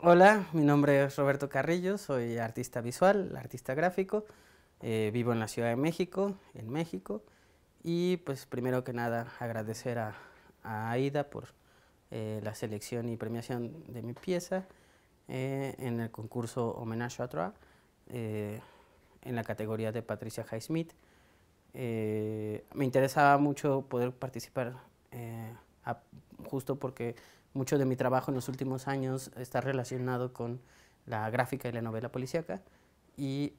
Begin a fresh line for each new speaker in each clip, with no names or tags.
Hola, mi nombre es Roberto Carrillo, soy artista visual, artista gráfico, vivo en la Ciudad de México, en México, y pues primero que nada agradecer a Aida por la selección y premiación de mi pieza en el concurso Homenage à Trois, en la categoría de Patricia Highsmith. Me interesaba mucho poder participar a, justo porque mucho de mi trabajo en los últimos años está relacionado con la gráfica y la novela policíaca y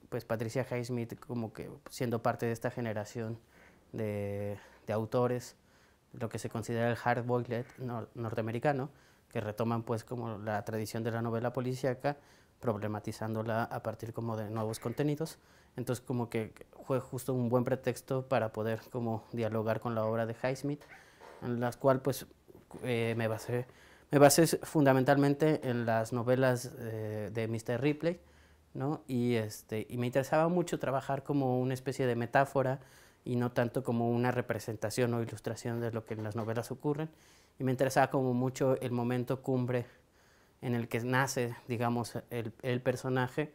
pues Patricia Highsmith como que siendo parte de esta generación de autores, lo que se considera el hard boiled norteamericano, que retoman pues como la tradición de la novela policíaca, problematizándola a partir como de nuevos contenidos. Entonces como que fue justo un buen pretexto para poder como dialogar con la obra de Highsmith, en la cual pues me basé fundamentalmente en las novelas de Mr. Ripley, ¿no? Y me interesaba mucho trabajar como una especie de metáfora y no tanto como una representación o ilustración de lo que en las novelas ocurren. Y me interesaba como mucho el momento cumbre en el que nace, digamos, el personaje,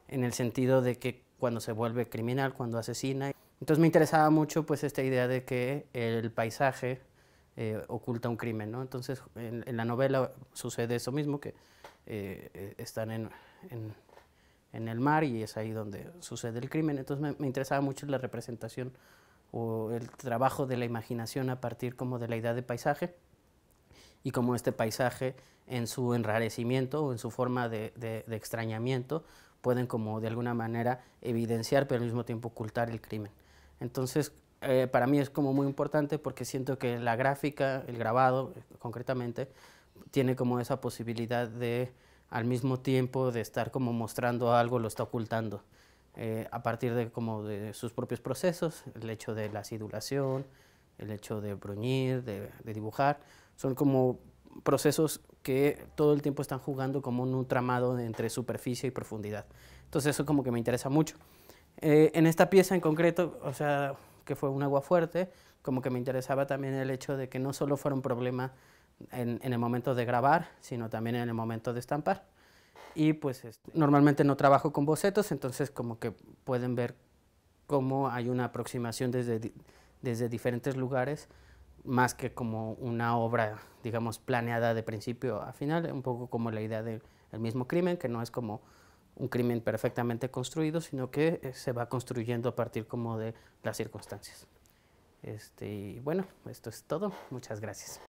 en el sentido de que cuando se vuelve criminal, cuando asesina. Entonces me interesaba mucho pues esta idea de que el paisaje oculta un crimen, ¿no? Entonces en la novela sucede eso mismo, que están en el mar y es ahí donde sucede el crimen. Entonces me interesaba mucho la representación o el trabajo de la imaginación a partir como de la idea de paisaje y como este paisaje en su enrarecimiento o en su forma de extrañamiento pueden como de alguna manera evidenciar pero al mismo tiempo ocultar el crimen. Entonces para mí es como muy importante porque siento que la gráfica, el grabado concretamente, tiene como esa posibilidad de al mismo tiempo de estar como mostrando algo, lo está ocultando. A partir de como de sus propios procesos, el hecho de la acidulación, el hecho de bruñir, de dibujar, son como procesos que todo el tiempo están jugando como un tramado entre superficie y profundidad. Entonces eso como que me interesa mucho. En esta pieza en concreto, o sea, que fue un agua fuerte, como que me interesaba también el hecho de que no solo fuera un problema en el momento de grabar, sino también en el momento de estampar. Y pues normalmente no trabajo con bocetos, entonces como que pueden ver cómo hay una aproximación desde diferentes lugares, más que como una obra, digamos, planeada de principio a final, un poco como la idea del mismo crimen, que no es como un crimen perfectamente construido, sino que se va construyendo a partir como de las circunstancias. Y bueno, esto es todo. Muchas gracias.